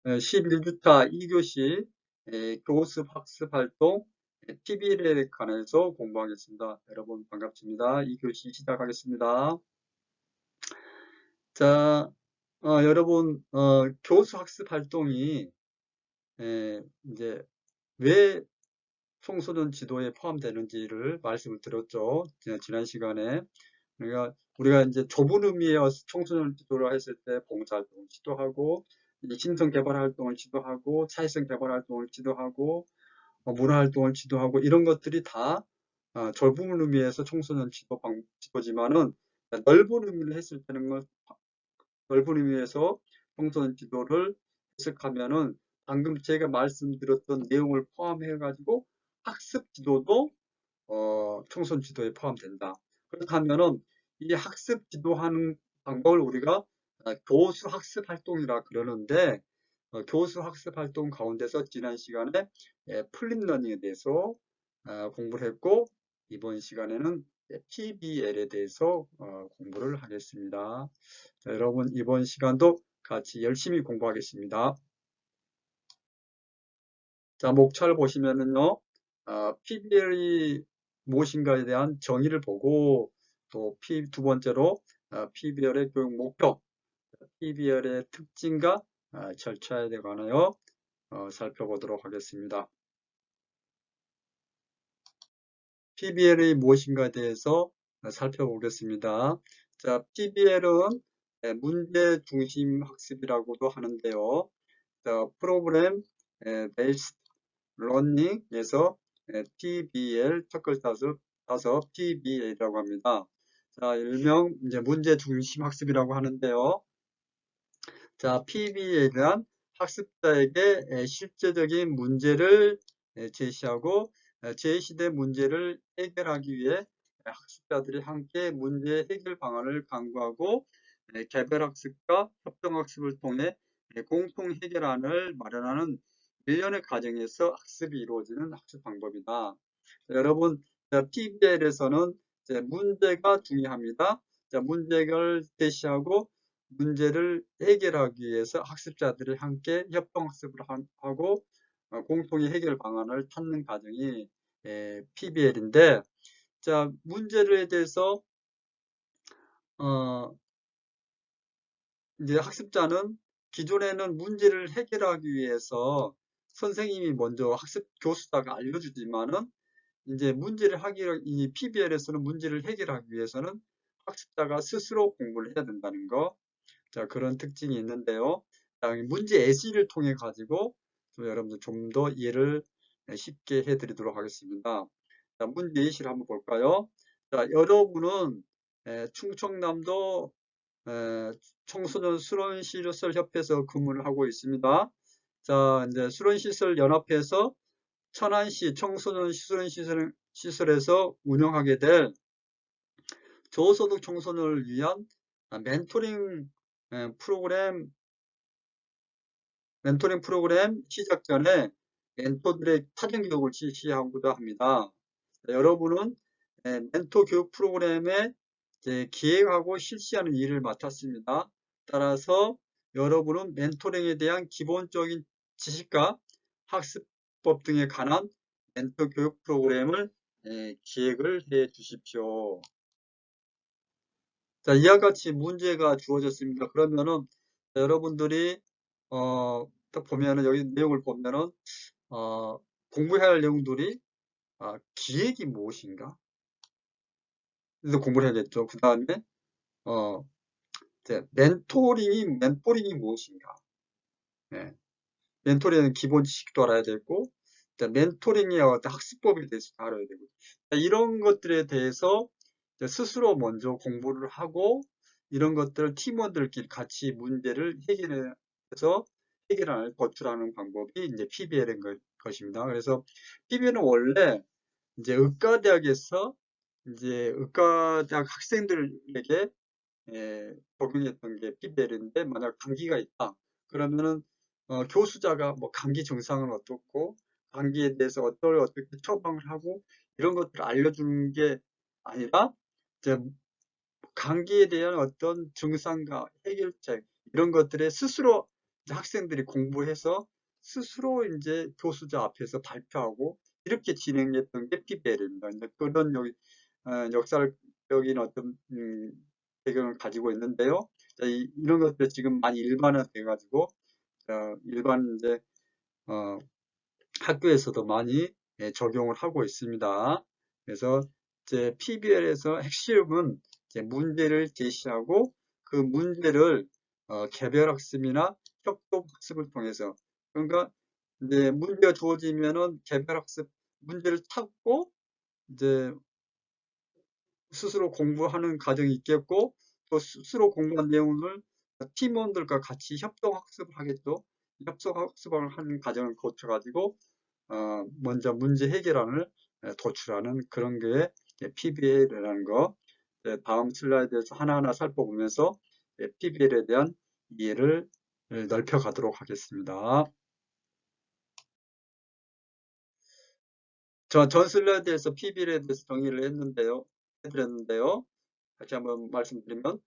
11주차 2교시 교습 학습 활동 PBL에 관해서 공부하겠습니다. 여러분 반갑습니다. 2교시 시작하겠습니다. 자, 여러분 교수 학습 활동이 이제 왜 청소년 지도에 포함되는지를 말씀을 드렸죠. 지난 시간에. 그러니까 우리가 이제 좁은 의미의 청소년 지도를 했을 때 봉사활동을 지도하고, 이제 심성 개발 활동을 지도하고, 사회성 개발 활동을 지도하고, 문화활동을 지도하고, 이런 것들이 다 좁은 의미에서 청소년 지도지만은 넓은 의미를 했을 때는 넓은 의미에서 청소년 지도를 해석하면은 방금 제가 말씀드렸던 내용을 포함해 가지고 학습 지도도 청소년 지도에 포함된다. 그렇다면은 이 학습 지도하는 방법을 우리가 교수 학습 활동이라 그러는데, 교수 학습 활동 가운데서 지난 시간에 플립러닝에 대해서 공부를 했고, 이번 시간에는 PBL에 대해서 공부를 하겠습니다. 자, 여러분 이번 시간도 같이 열심히 공부하겠습니다. 자, 목차를 보시면은요, PBL이 무엇인가에 대한 정의를 보고, 또 두 번째로 PBL의 교육 목표, PBL의 특징과 절차에 관하여 살펴보도록 하겠습니다. PBL이 무엇인가에 대해서 살펴보겠습니다. 자, PBL은 문제 중심 학습이라고도 하는데요. 자, 프로그램 베이스드 러닝에서 PBL 첫 글자 따서 PBL이라고 합니다. 자, 일명 이제 문제 중심 학습이라고 하는데요. 자, PBL은 학습자에게 실제적인 문제를 제시하고 제시된 문제를 해결하기 위해 학습자들이 함께 문제 해결 방안을 강구하고 개별학습과 협동학습을 통해 공통 해결안을 마련하는 일련의 과정에서 학습이 이루어지는 학습 방법이다. 여러분, PBL에서는 문제가 중요합니다. 자, 문제를 제시하고 문제를 해결하기 위해서 학습자들이 함께 협동학습을 하고 공통의 해결 방안을 찾는 과정이 PBL인데, 자, 문제에 대해서 이제 학습자는 기존에는 문제를 해결하기 위해서 선생님이 먼저 교수자가 알려주지만은 이제 이 PBL에서는 문제를 해결하기 위해서는 학습자가 스스로 공부를 해야 된다는 거. 자, 그런 특징이 있는데요. 자, 문제 예시를 통해 가지고 여러분들 좀 더 이해를 쉽게 해드리도록 하겠습니다. 자, 문제 예시를 한번 볼까요? 자, 여러분은 충청남도 청소년 수련시설협회에서 근무를 하고 있습니다. 자, 이제 수련시설연합회에서 천안시 청소년 수련시설에서 운영하게 될 저소득 청소년을 위한 멘토링 프로그램 시작 전에 멘토들의 사전 교육을 실시하고자 합니다. 여러분은 멘토 교육 프로그램에 기획하고 실시하는 일을 맡았습니다. 따라서 여러분은 멘토링에 대한 기본적인 지식과 학습법 등에 관한 멘토 교육 프로그램을 기획을 해 주십시오. 자, 이와 같이 문제가 주어졌습니다. 그러면은 여러분들이 딱 보면은 여기 내용을 보면은 공부해야 할 내용들이 기획이 무엇인가? 그래서 공부를 해야겠죠. 그 다음에 어, 멘토링이 무엇인가? 네. 멘토링은 기본 지식도 알아야 되고, 멘토링의 어떤 학습법에 대해서 알아야 되고, 이런 것들에 대해서 스스로 먼저 공부를 하고, 이런 것들을 팀원들끼리 같이 문제를 해결해서 해결을 도출하는 방법이 이제 PBL인 것입니다. 그래서 PBL은 원래 이제 의과대학에서 이제 의과대학 학생들에게 적용했던 게 PBL인데, 만약 감기가 있다 그러면은 교수자가 뭐 감기 증상은 어떻고 감기에 대해서 어떻게 처방을 하고 이런 것들을 알려주는 게 아니라 이제 감기에 대한 어떤 증상과 해결책 이런 것들에 스스로 이제 학생들이 공부해서 스스로 이제 교수자 앞에서 발표하고 이렇게 진행했던 게 PBL입니다. 이제 그런 역사적인 어떤 배경을 가지고 있는데요. 자, 이런 것들 지금 많이 일반화돼 가지고 일반 이제 어, 학교에서도 많이 적용을 하고 있습니다. 그래서 이제 PBL에서 핵심은 이제 문제를 제시하고 그 문제를 개별학습이나 협동학습을 통해서 그러니까 이제 문제가 주어지면은 개별학습 문제를 찾고 이제 스스로 공부하는 과정이 있겠고 또 스스로 공부한 내용을 팀원들과 같이 협동학습을 하겠죠. 협동학습을 하는 과정을 거쳐가지고 먼저 문제 해결안을 도출하는 그런 게 PBL이라는 거. 다음 슬라이드에서 하나하나 살펴보면서 PBL에 대한 이해를 넓혀가도록 하겠습니다. 전 슬라이드에서 PBL에 대해서 정의를 해드렸는데요. 다시 한번 말씀드리면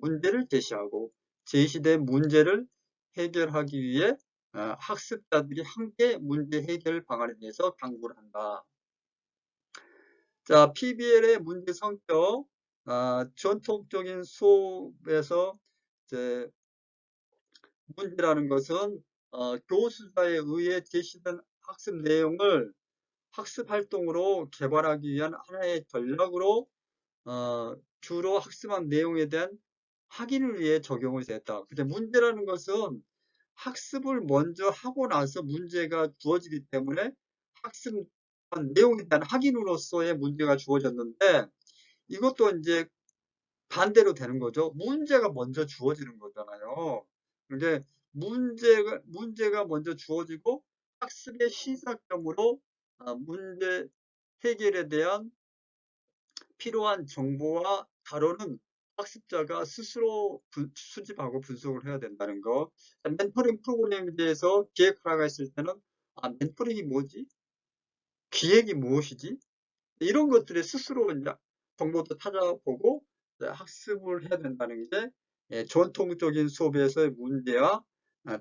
문제를 제시하고 제시된 문제를 해결하기 위해 학습자들이 함께 문제 해결 방안에 대해서 강구를 한다. 자, PBL의 문제 성격, 전통적인 수업에서 이제 문제라는 것은 교수자에 의해 제시된 학습 내용을 학습 활동으로 개발하기 위한 하나의 전략으로 주로 학습한 내용에 대한 확인을 위해 적용을 했다. 근데 문제라는 것은 학습을 먼저 하고 나서 문제가 주어지기 때문에 학습한 내용에 대한 확인으로서의 문제가 주어졌는데 이것도 이제 반대로 되는 거죠. 문제가 먼저 주어지는 거잖아요. 근데 문제가 먼저 주어지고 학습의 시작점으로 문제 해결에 대한 필요한 정보와 자료는 학습자가 스스로 수집하고 분석을 해야 된다는 거. 멘토링 프로그램에 대해서 기획하라고 했을 때는 멘토링이 뭐지? 기획이 무엇이지? 이런 것들을 스스로 이제 정보도 찾아보고 학습을 해야 된다는 게 전통적인 수업에서의 문제와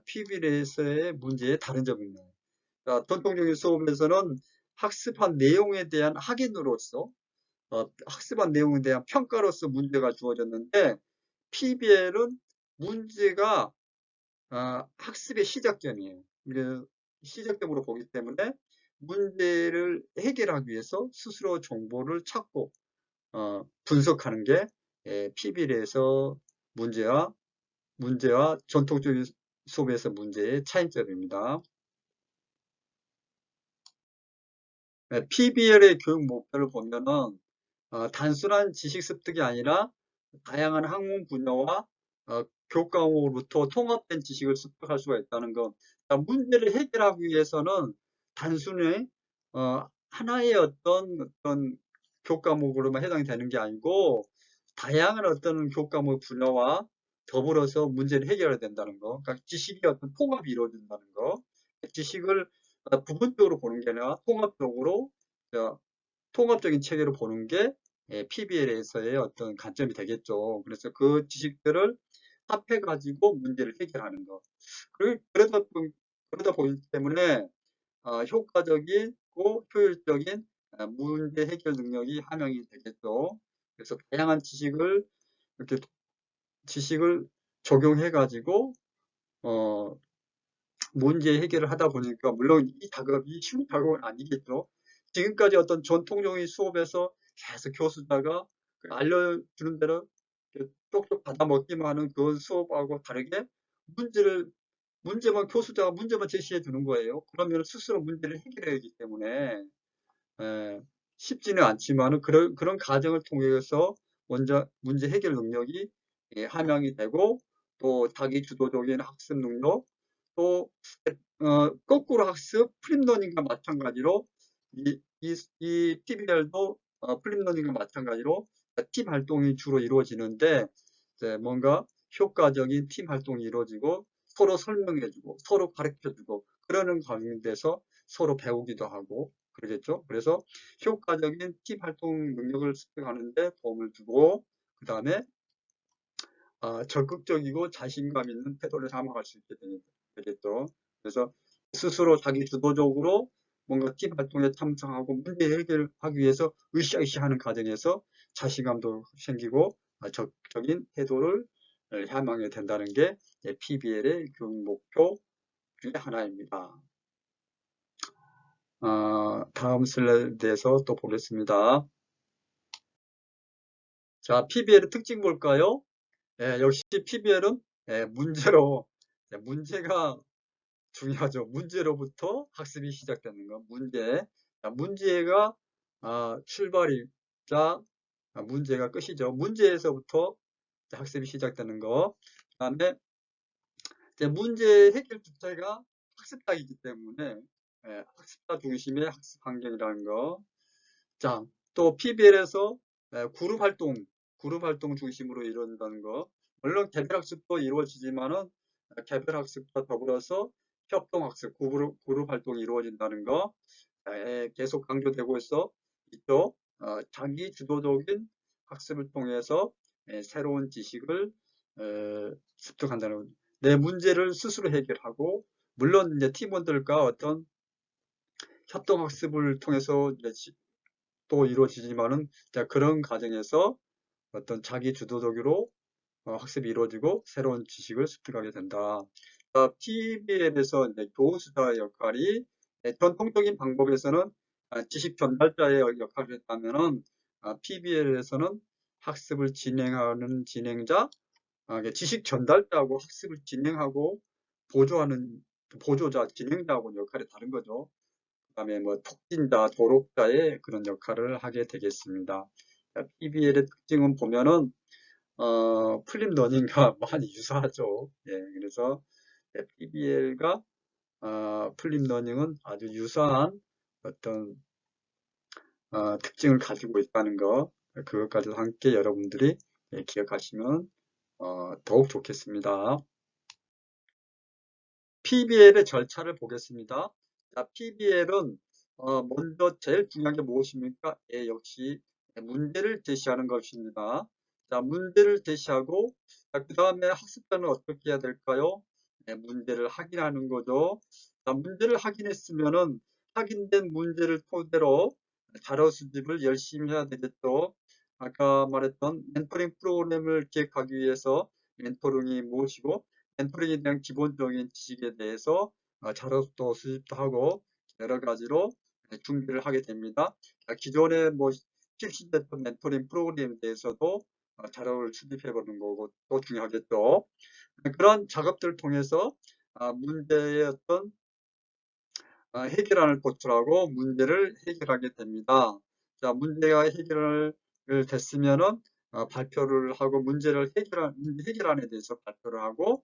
PBL에서의 문제의 다른 점입니다. 전통적인 수업에서는 학습한 내용에 대한 확인으로서 학습한 내용에 대한 평가로서 문제가 주어졌는데 PBL은 문제가 학습의 시작점이에요. 시작점으로 보기 때문에 문제를 해결하기 위해서 스스로 정보를 찾고 분석하는 게 PBL에서 문제와 전통적인 수업에서 문제의 차이점입니다. PBL의 교육 목표를 보면은 단순한 지식 습득이 아니라 다양한 학문 분야와 교과목으로부터 통합된 지식을 습득할 수가 있다는 것. 그러니까 문제를 해결하기 위해서는 단순히 하나의 어떤 교과목으로만 해당이 되는 게 아니고 다양한 어떤 교과목 분야와 더불어서 문제를 해결해야 된다는 거. 그러니까 지식이 어떤 통합이 이루어진다는 거. 지식을 부분적으로 보는 게 아니라 통합적인 체계로 보는 게 PBL에서의 어떤 관점이 되겠죠. 그래서 그 지식들을 합해가지고 문제를 해결하는 것. 그러다 보기 때문에 효과적이고 효율적인 문제 해결 능력이 함양이 되겠죠. 그래서 다양한 이렇게 지식을 적용해가지고 문제 해결을 하다 보니까 물론 이 작업이 쉬운 작업은 아니겠죠. 지금까지 어떤 전통적인 수업에서 계속 교수자가 알려주는 대로 쪽쪽 받아먹기만 하는 그 수업하고 다르게 교수자가 문제만 제시해 주는 거예요. 그러면 스스로 문제를 해결해야 하기 때문에 쉽지는 않지만 그런 과정을 통해서 먼저 문제 해결 능력이 함양이 되고 또 자기 주도적인 학습 능력 또 거꾸로 학습 플립러닝과 마찬가지로 이 PBL도 플립러닝과 마찬가지로 팀 활동이 주로 이루어지는데 뭔가 효과적인 팀 활동이 이루어지고 서로 설명해주고 서로 가르쳐주고 그러는 가운데서 서로 배우기도 하고 그러겠죠. 그래서 효과적인 팀 활동 능력을 습득하는데 도움을 주고 그 다음에 적극적이고 자신감 있는 태도를 담아갈 수 있게 됩니다. 되겠죠. 그래서 스스로 자기 주도적으로 뭔가 팀 활동에 참석하고 문제 해결하기 위해서 으쌰으쌰 하는 과정에서 자신감도 생기고 적극적인 태도를 향하게 된다는 게 PBL의 교육 목표 중에 하나입니다. 다음 슬라이드에서 또 보겠습니다. 자, PBL의 특징 볼까요? 역시 PBL은 문제가 중요하죠. 문제로부터 학습이 시작되는 거. 문제가 출발이자 문제가 끝이죠. 문제에서부터 학습이 시작되는 거. 그다음에 문제 해결 주체가 학습자이기 때문에 학습자 중심의 학습 환경이라는 거. 자, 또 PBL에서 그룹 활동 중심으로 이루어진다는 거. 물론 개별 학습도 이루어지지만은 개별 학습과 더불어서 협동 학습, 그룹 활동이 이루어진다는 거 계속 강조되고 있죠. 자기 주도적인 학습을 통해서 새로운 지식을 습득한다는 내 문제를 스스로 해결하고 물론 이제 팀원들과 어떤 협동 학습을 통해서 또 이루어지지만은 그런 과정에서 어떤 자기 주도적으로 학습이 이루어지고 새로운 지식을 습득하게 된다. PBL에서 이제 교수자의 역할이 전통적인 방법에서는 지식 전달자의 역할을 했다면은 PBL에서는 학습을 진행하는 진행자, 지식 전달자하고 학습을 진행하고 보조하는 보조자, 진행자하고 역할이 다른 거죠. 그다음에 뭐 촉진자, 조력자의 그런 역할을 하게 되겠습니다. PBL의 특징은 보면은 플립 러닝과 많이 유사하죠. 그래서 PBL과 플립 러닝은 아주 유사한 어떤 특징을 가지고 있다는 거, 그것까지도 함께 여러분들이 기억하시면 더욱 좋겠습니다. PBL의 절차를 보겠습니다. PBL은 먼저 제일 중요한 게 무엇입니까? 역시 문제를 제시하는 것입니다. 문제를 제시하고 그 다음에 학습자는 어떻게 해야 될까요? 문제를 확인하는 거죠. 문제를 확인했으면은 확인된 문제를 토대로 자료 수집을 열심히 해야 되겠죠. 아까 말했던 멘토링 프로그램을 기획하기 위해서 멘토링이 무엇이고 멘토링에 대한 기본적인 지식에 대해서 자료도 수집도 하고 여러 가지로 준비를 하게 됩니다. 기존에 뭐 실시됐던 멘토링 프로그램에 대해서도 자료를 수집해 보는 거고 또 중요하겠죠. 그런 작업들을 통해서 문제의 어떤 해결안을 도출하고 문제를 해결하게 됩니다. 문제가 해결을 됐으면은 발표를 하고 해결안에 대해서 발표를 하고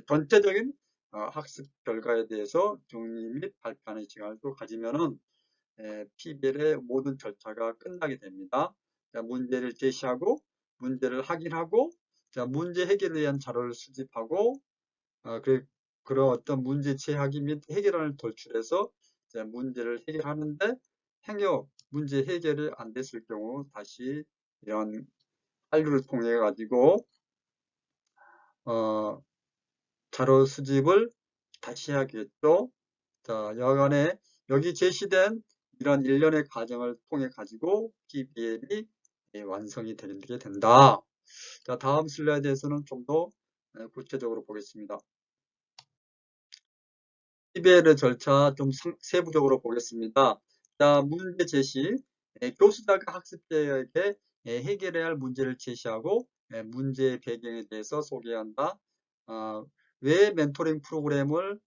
전체적인 학습 결과에 대해서 정리 및 발표하는 시간을 또 가지면은 PBL의 모든 절차가 끝나게 됩니다. 문제를 제시하고 문제를 확인하고 문제 해결에 대한 자료를 수집하고 그런 어떤 문제 제하기 및 해결안을 도출해서 문제를 해결하는데 문제 해결이 안 됐을 경우 다시 이런 한류를 통해 가지고 자료 수집을 다시 해야겠죠. 여간에 여기 제시된 이런 일련의 과정을 통해 가지고 PBL이 완성이 되게 된다. 다음 슬라이드에서는 좀 더 구체적으로 보겠습니다. PBL의 절차 좀 세부적으로 보겠습니다. 문제 제시. 교수자가 학습자에게 해결해야 할 문제를 제시하고 문제의 배경에 대해서 소개한다. 왜 멘토링 프로그램을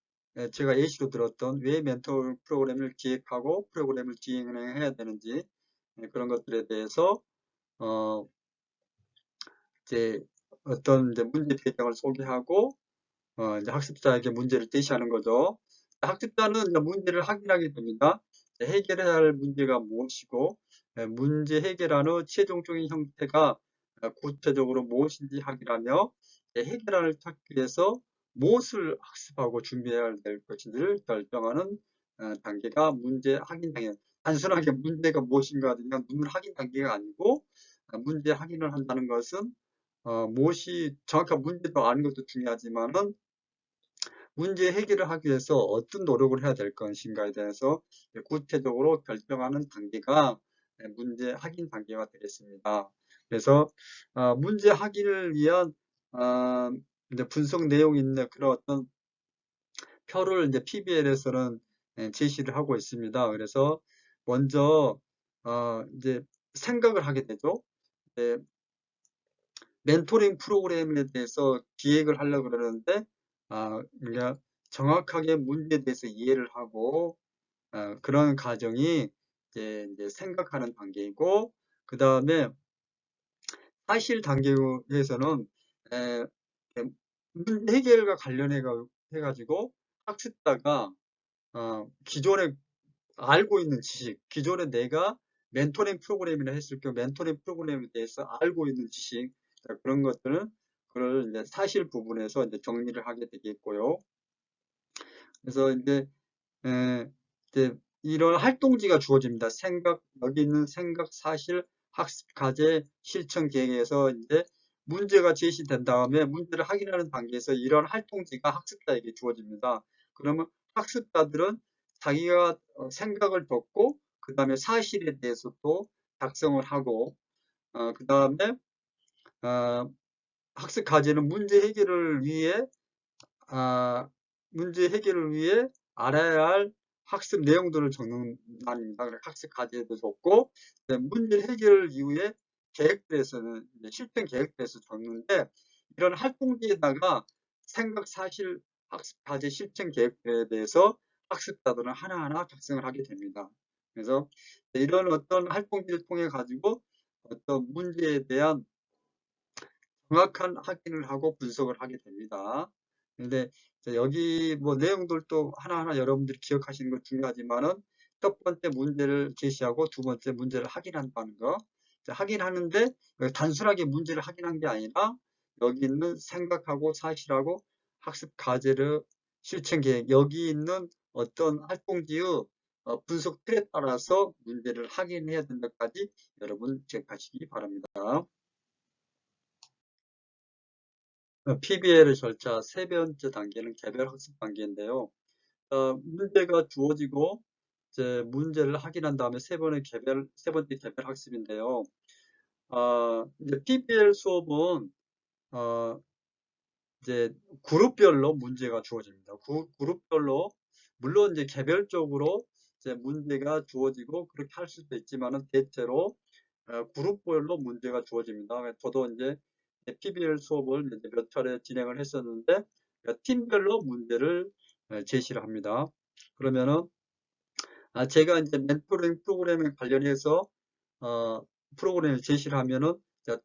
제가 예시로 들었던 왜 멘토링 프로그램을 기획하고 프로그램을 진행해야 되는지 그런 것들에 대해서 이제 어떤 문제 배경을 소개하고 이제 학습자에게 문제를 제시하는 거죠. 학습자는 문제를 확인하게 됩니다. 해결해야 할 문제가 무엇이고 문제 해결안 후 최종적인 형태가 구체적으로 무엇인지 확인하며 해결안을 찾기 위해서 무엇을 학습하고 준비해야 될 것인지를 결정하는 단계가 문제 확인 단계. 단순하게 문제가 무엇인가 그냥 눈을 확인 단계가 아니고 문제 확인을 한다는 것은 무엇이 정확한 문제도 아는 것도 중요하지만은 문제 해결을 하기 위해서 어떤 노력을 해야 될 것인가에 대해서 구체적으로 결정하는 단계가 문제 확인 단계가 되겠습니다. 그래서 문제 확인을 위한 이제 분석 내용이 있는 그런 어떤 표를 이제 PBL에서는 제시를 하고 있습니다. 그래서 먼저 이제 생각을 하게 되죠. 네, 멘토링 프로그램에 대해서 기획을 하려고 그러는데, 그러니까 정확하게 문제에 대해서 이해를 하고, 그런 과정이 이제 생각하는 단계이고, 그 다음에 사실 단계에서는, 에, 문제 해결과 관련해 가지고 학습자가 기존에 알고 있는 지식, 기존에 내가 멘토링 프로그램이나 했을 경우 멘토링 프로그램에 대해서 알고 있는 지식, 그런 것들은 그걸 이제 사실 부분에서 이제 정리를 하게 되겠고요. 그래서 에, 이제 이런 활동지가 주어집니다. 여기 있는 생각, 사실, 학습, 과제, 실천 계획에서 이제 문제가 제시된 다음에 문제를 확인하는 단계에서 이런 활동지가 학습자에게 주어집니다. 그러면 학습자들은 자기가 생각을 뒀고, 그 다음에 사실에 대해서 또 작성을 하고, 그 다음에 학습 과제는 아, 문제 해결을 위해 알아야 할 학습 내용들을 적는 날입니다. 학습 과제도 적고, 문제 해결 이후에 계획표에서는, 실행 계획표에서 적는데, 이런 활동지에다가 생각, 사실, 학습 과제 실행 계획표에 대해서 학습자들은 하나하나 작성을 하게 됩니다. 그래서 이런 어떤 활동지를 통해 가지고 어떤 문제에 대한 정확한 확인을 하고 분석을 하게 됩니다. 근데 여기 뭐 내용들도 하나하나 여러분들이 기억하시는 건 중요하지만은 첫 번째 문제를 제시하고 두 번째 문제를 확인한다는 거. 확인하는데 단순하게 문제를 확인한 게 아니라 여기 있는 생각하고 사실하고 학습 과제를 실천 계획, 여기 있는 어떤 활동지의 분석 틀에 따라서 문제를 확인해야 된다까지 여러분 기억하시기 바랍니다. PBL 절차 세 번째 단계는 개별 학습 단계인데요. 문제가 주어지고 이제 문제를 확인한 다음에 세 번째 개별 학습인데요. 이제 PBL 수업은 어, 이제 그룹별로 문제가 주어집니다. 그룹별로 물론 이제 개별적으로 이제 문제가 주어지고 그렇게 할 수도 있지만은 대체로 그룹별로 문제가 주어집니다. 저도 이제 PBL 수업을 이제 몇 차례 진행을 했었는데 팀별로 문제를 제시를 합니다. 그러면은 제가 이제 멘토링 프로그램에 관련해서 어, 프로그램을 제시를 하면은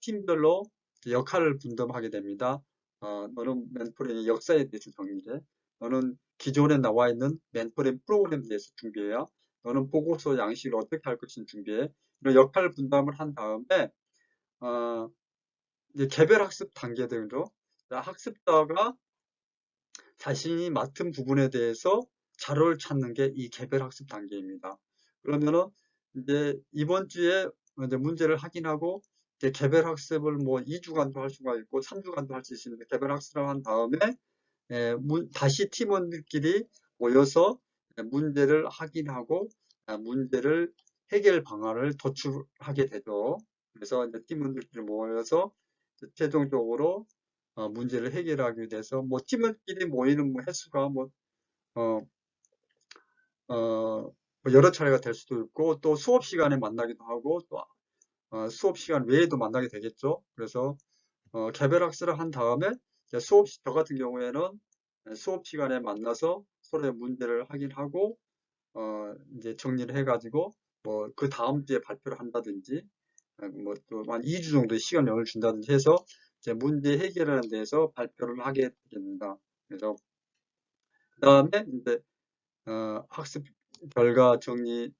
팀별로 역할을 분담하게 됩니다. 너는 멘토링의 역사에 대해서 정리해. 너는 기존에 나와 있는 멘토링 프로그램에 대해서 준비해야. 너는 보고서 양식을 어떻게 할 것인지 준비해. 이런 역할 분담을 한 다음에 어, 이제 개별 학습 단계들로 학습자가 자신이 맡은 부분에 대해서 자료를 찾는 게 이 개별 학습 단계입니다. 그러면은 이제 이번 주에 이제 문제를 확인하고 이제 개별 학습을 뭐 2주간도 할 수가 있고 3주간도 할 수 있습니다. 개별 학습을 한 다음에 다시 팀원들끼리 모여서 문제를 확인하고 문제를 해결 방안을 도출하게 되죠. 그래서 이제 팀원들끼리 모여서 최종적으로 문제를 해결하기 위해서 뭐 팀원끼리 모이는 뭐 횟수가 어, 뭐 여러 차례가 될 수도 있고 또 수업 시간에 만나기도 하고 또 수업 시간 외에도 만나게 되겠죠. 그래서 개별 학습을 한 다음에 저 같은 경우에는 수업 시간에 만나서 서로의 문제를 확인하고 이제 정리를 해가지고 뭐 그 다음 주에 발표를 한다든지 뭐 또 한 2주 정도의 시간을 준다든지 해서 이제 문제 해결하는 데서 발표를 하게 됩니다. 그래서 그 다음에 이제 학습 결과 정리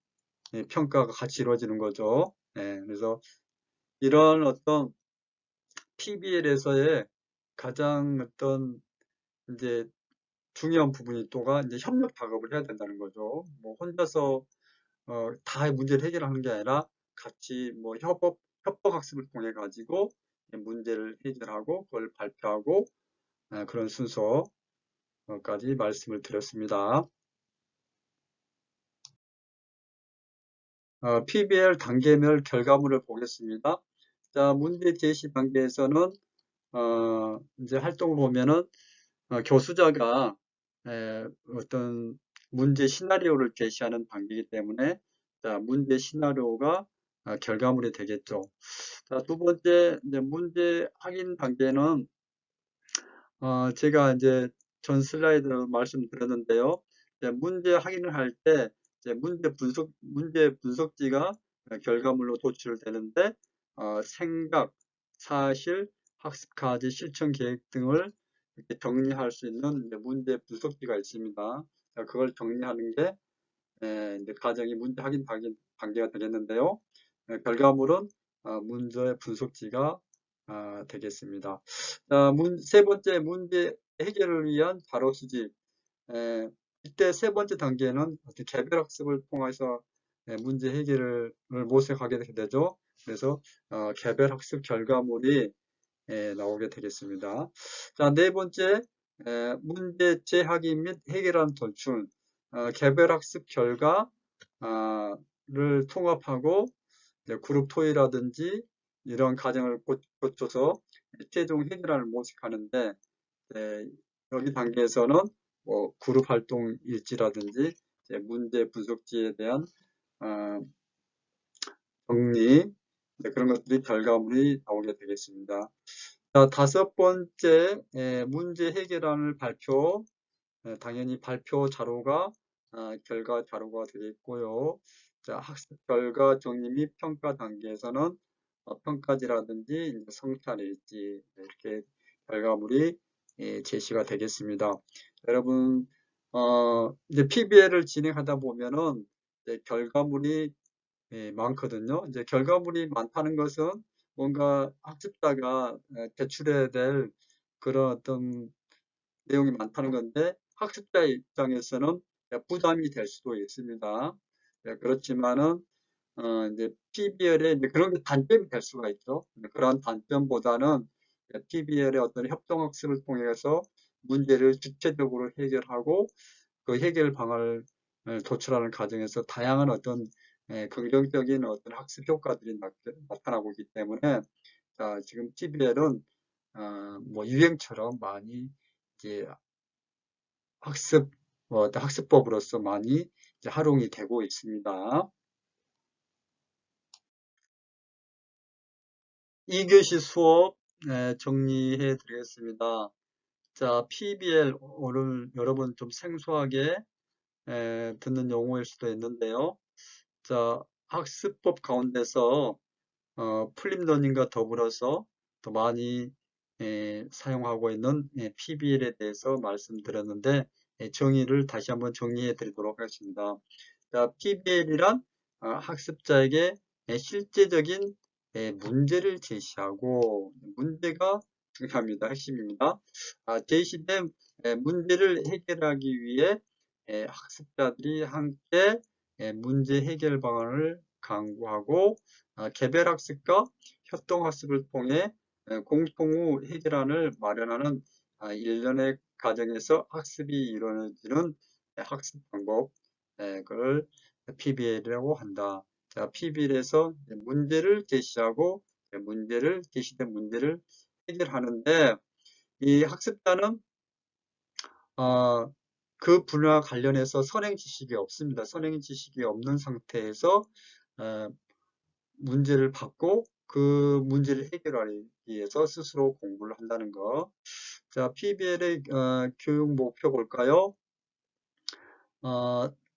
평가가 같이 이루어지는 거죠. 그래서 이런 어떤 PBL에서의 가장 어떤 이제 중요한 부분이 또가 이제 협력 작업을 해야 된다는 거죠. 뭐 혼자서 다 문제를 해결하는 게 아니라 같이 뭐 협력 학습을 통해 가지고 문제를 해결하고 그걸 발표하고 그런 순서. 까지 말씀을 드렸습니다. PBL 단계별 결과물을 보겠습니다. 자, 문제 제시 단계에서는 이제 활동을 보면은 교수자가 어떤 문제 시나리오를 제시하는 단계이기 때문에 자, 문제 시나리오가 결과물이 되겠죠. 자, 두 번째 이제 문제 확인 단계는 제가 이제 전 슬라이드로 말씀드렸는데요. 이제 문제 확인을 할 때 이제 문제 분석지가 결과물로 도출되는데 생각, 사실, 학습 과제, 실천 계획 등을 이렇게 정리할 수 있는 이제 문제 분석지가 있습니다. 자, 그걸 정리하는 게 이제 과정이 문제 확인 단계가 되겠는데요. 결과물은 문제 분석지가 되겠습니다. 세 번째 문제 해결을 위한 바로 수집. 이때 세 번째 단계는 어떤 개별 학습을 통해서 문제 해결을 모색하게 되죠. 그래서 개별 학습 결과물이 나오게 되겠습니다. 자, 네 번째 문제 재확인 및 해결한 돌출. 개별 학습 결과를 통합하고 그룹 토의라든지 이런 과정을 거쳐서 최종 해결안을 모색하는데 여기 단계에서는 뭐 그룹 활동 일지라든지 문제 분석지에 대한 어, 정리 그런 것들이 결과물이 나오게 되겠습니다. 자, 다섯 번째 문제 해결안을 발표. 당연히 발표 자료가 결과 자료가 되겠고요. 자, 학습 결과 정리 및 평가 단계에서는 평가지라든지 성찰일지 이렇게 결과물이 제시가 되겠습니다. 여러분 이제 PBL을 진행하다 보면은 이제 결과물이 많거든요. 이제 결과물이 많다는 것은 뭔가 학습자가 제출해야 될 그런 어떤 내용이 많다는 건데 학습자 입장에서는 부담이 될 수도 있습니다. 그렇지만은 이제 PBL에 그런 게 단점이 될 수가 있죠. 그러한 단점보다는 PBL의 어떤 협동학습을 통해서 문제를 주체적으로 해결하고 그 해결 방안을 도출하는 과정에서 다양한 어떤 긍정적인 어떤 학습 효과들이 나타나고 있기 때문에 자, 지금 PBL은 뭐 유행처럼 많이 이제 학습법으로서 많이 이제 활용이 되고 있습니다. 2교시 수업 정리해 드리겠습니다. 자, PBL 오늘 여러분 좀 생소하게 듣는 용어일 수도 있는데요. 자, 학습법 가운데서 플립러닝과 더불어서 또 많이 사용하고 있는 PBL에 대해서 말씀드렸는데 정의를 다시 한번 정리해 드리도록 하겠습니다. 자, PBL이란 학습자에게 실제적인 문제를 제시하고 문제가 중요합니다. 핵심입니다. 제시된 문제를 해결하기 위해 학습자들이 함께 문제 해결 방안을 강구하고 개별 학습과 협동 학습을 통해 공통 해결안을 마련하는 일련의 과정에서 학습이 이루어지는 학습 방법, 그걸 PBL이라고 한다. 자, PBL에서 문제를 제시하고 제시된 문제를 해결하는데 이 학습자는 그 분야와 관련해서 선행 지식이 없습니다. 선행 지식이 없는 상태에서 문제를 받고 그 문제를 해결하기 위해서 스스로 공부를 한다는 거. 자, PBL의 교육 목표 볼까요?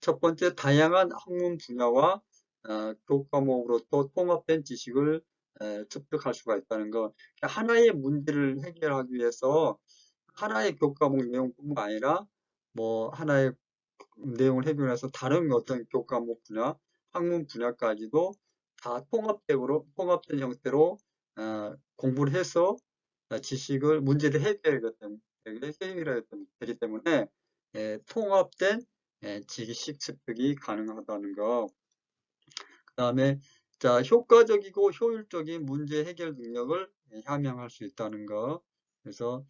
첫 번째, 다양한 학문 분야와 교과목으로 또 통합된 지식을 습득할 수가 있다는 것. 하나의 문제를 해결하기 위해서 하나의 교과목 내용뿐만 아니라 뭐 하나의 내용을 해결해서 다른 어떤 교과목 분야, 학문 분야까지도 다 통합된 형태로 공부를 해서 지식을 문제를 해결해야 되기 때문에 통합된 지식 습득이 가능하다는 거. 그 다음에 자, 효과적이고 효율적인 문제 해결 능력을 함양할 수 있다는 거. 그래서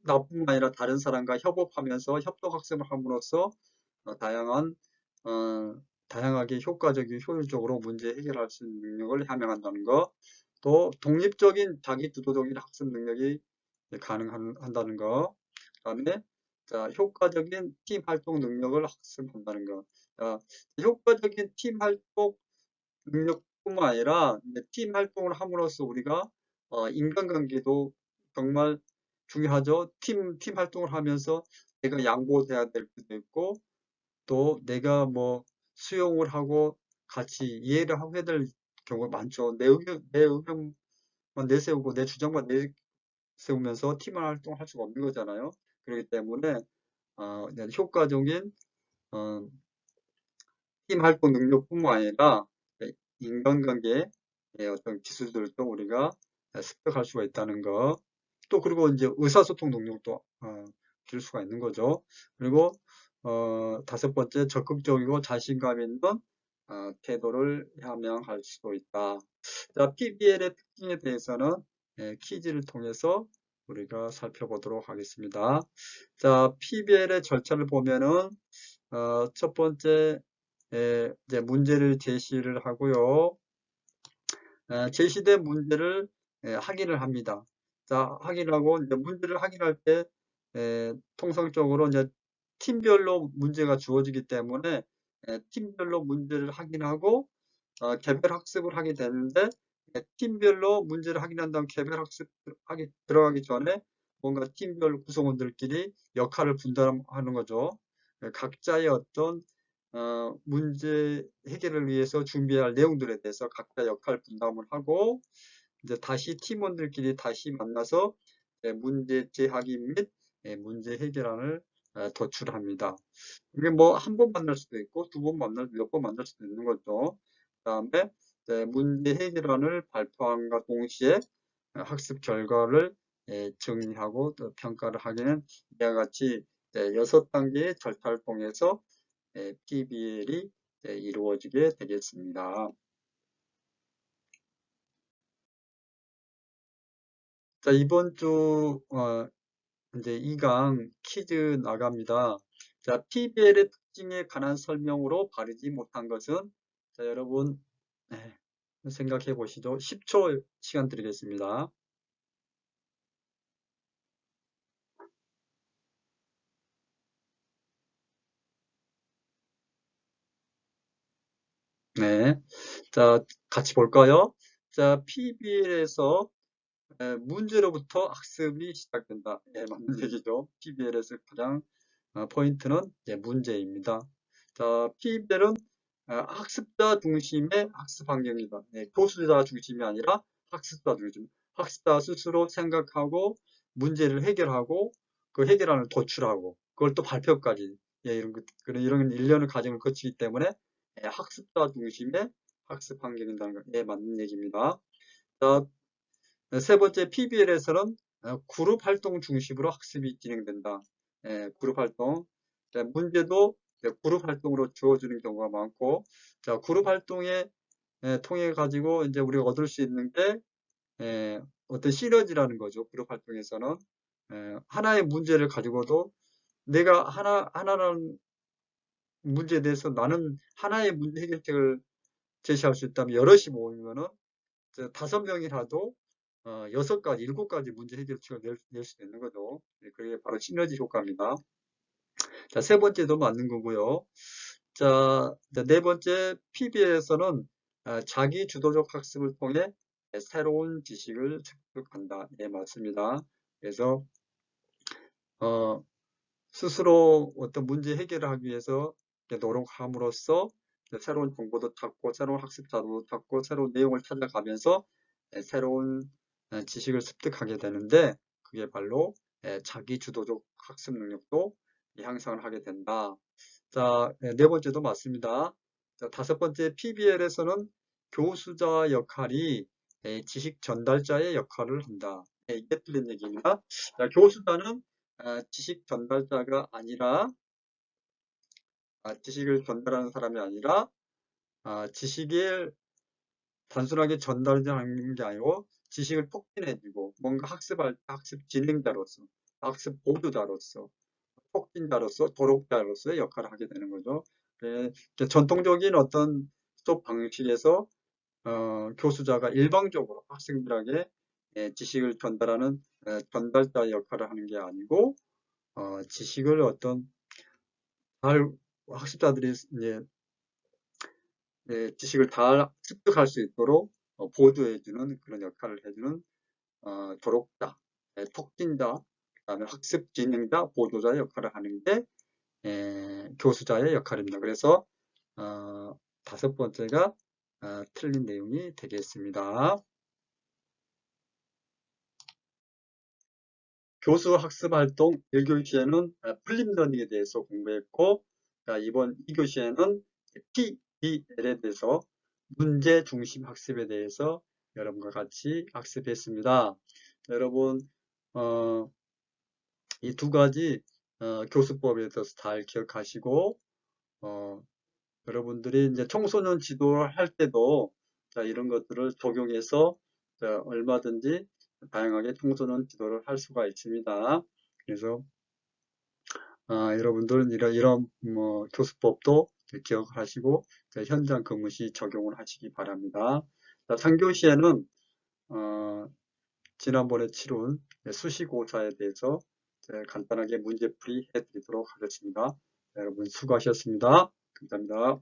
나뿐만 아니라 다른 사람과 협업하면서 협동학습을 함으로써 다양한 다양하게 효과적이고 효율적으로 문제 해결할 수 있는 능력을 함양한다는 거, 또 독립적인 자기 주도적인 학습 능력이 가능한다는 거, 그다음에 자, 효과적인 팀 활동 능력을 학습한다는 거. 자, 효과적인 팀 활동 능력뿐만 아니라 이제 팀 활동을 함으로써 우리가 인간관계도 정말 중요하죠. 팀 활동을 하면서 내가 양보해야 될 때도 있고, 또 내가 뭐 수용을 하고 같이 이해를 하고 해야 될 경우가 많죠. 내 의견만 내세우고 내 주장만 내세우면서 팀 활동을 할 수가 없는 거잖아요. 그렇기 때문에 이제 효과적인 어, 팀 활동 능력뿐만 아니라 인간관계의 어떤 기술들도 우리가 습득할 수가 있다는 거. 또 그리고 이제 의사소통 능력도 기를 수가 있는 거죠. 그리고 다섯 번째, 적극적이고 자신감 있는 태도를 함양할 수도 있다. 자, PBL의 특징에 대해서는 퀴즈를 통해서 우리가 살펴보도록 하겠습니다. 자, PBL의 절차를 보면은 첫 번째 이제 문제를 제시를 하고요. 제시된 문제를 확인을 합니다. 자, 확인하고 이제 문제를 확인할 때 통상적으로 이제 팀별로 문제가 주어지기 때문에 팀별로 문제를 확인하고 개별 학습을 하게 되는데 팀별로 문제를 확인한 다음 개별 학습 들어가기 전에 뭔가 팀별 구성원들끼리 역할을 분담하는 거죠. 각자의 어떤 문제 해결을 위해서 준비할 내용들에 대해서 각자 역할 분담을 하고 이제 다시 팀원들끼리 다시 만나서 문제 제하기 및 문제 해결안을 도출합니다. 이게 뭐 한 번 만날 수도 있고 두 번 몇 번 만날 수도 있는 거죠. 그다음에 문제 해결안을 발표함과 동시에 학습 결과를 정리하고 또 평가를 하기는 이와 같이 6단계의 절차를 통해서 PBL이 이루어지게 되겠습니다. 자, 이번 주 이제 2강 퀴즈 나갑니다. 자, PBL의 특징에 관한 설명으로 바르지 못한 것은 자, 여러분 생각해 보시죠. 10초 시간 드리겠습니다. 네. 자, 같이 볼까요? 자, PBL에서 문제로부터 학습이 시작된다. 네, 맞는 얘기죠. PBL에서 가장 포인트는 이제 문제입니다. 자, PBL은 학습자 중심의 학습 환경이다. 네, 교수자 중심이 아니라 학습자 중심. 학습자 스스로 생각하고 문제를 해결하고 그 해결안을 도출하고 그걸 또 발표까지 이런 일련의 과정을 거치기 때문에 학습자 중심의 학습 환경이라는 것에 맞는 얘기입니다. 자, 세 번째 PBL에서는 그룹 활동 중심으로 학습이 진행된다. 그룹 활동. 자, 문제도 그룹 활동으로 주어지는 경우가 많고, 자, 그룹 활동에 통해 가지고 이제 우리가 얻을 수 있는 게 어떤 시너지라는 거죠. 그룹 활동에서는 하나의 문제를 가지고도 내가 하나라는 문제에 대해서 나는 하나의 문제 해결책을 제시할 수 있다면 여럿이 모이면은 5명이라도 6가지, 7가지 문제 해결책을 낼 수 있는 거죠. 그게 바로 시너지 효과입니다. 자, 세 번째도 맞는 거고요. 자, 네 번째 PBL에서는 자기 주도적 학습을 통해 새로운 지식을 습득한다. 네, 맞습니다. 그래서 어, 스스로 어떤 문제 해결을 하기 위해서 노력함으로써 새로운 정보도 찾고 새로운 학습 자료도 찾고 새로운 내용을 찾아가면서 새로운 지식을 습득하게 되는데 그게 바로 자기 주도적 학습 능력도 향상을 하게 된다. 자, 네 번째도 맞습니다. 자, 다섯 번째 PBL에서는 교수자 역할이 지식 전달자의 역할을 한다. 이게 틀린 얘기입니다. 자, 교수자는 지식 전달자가 아니라 지식을 전달하는 사람이 아니라 지식을 단순하게 전달하는 게 아니고 지식을 촉진해주고 뭔가 학습할 때 학습 진행자로서 학습 보조자로서, 촉진자로서, 도록자로서의 역할을 하게 되는 거죠. 전통적인 어떤 수업 방식에서 교수자가 일방적으로 학생들에게 지식을 전달하는 전달자 역할을 하는 게 아니고 지식을 어떤 잘 학습자들이 이제 지식을 잘 습득할 수 있도록 보조해주는 그런 역할을 해주는 도록자, 촉진자, 그다음에 학습 진행자, 보조자 역할을 하는 게 교수자의 역할입니다. 그래서 다섯 번째가 틀린 내용이 되겠습니다. 교수 학습 활동 1교시 시에는 플립러닝에 대해서 공부했고, 이번 2교시에는 PBL에 대해서 문제 중심 학습에 대해서 여러분과 같이 학습했습니다. 여러분 이 두 가지 교수법에 대해서 잘 기억하시고 여러분들이 이제 청소년 지도를 할 때도 이런 것들을 적용해서 얼마든지 다양하게 청소년 지도를 할 수가 있습니다. 그래서 여러분들은 이런 교수법도 기억하시고 현장 근무 시 적용을 하시기 바랍니다. 3교시에는 지난번에 치룬 수시고사에 대해서 간단하게 문제풀이 해드리도록 하겠습니다. 여러분 수고하셨습니다. 감사합니다.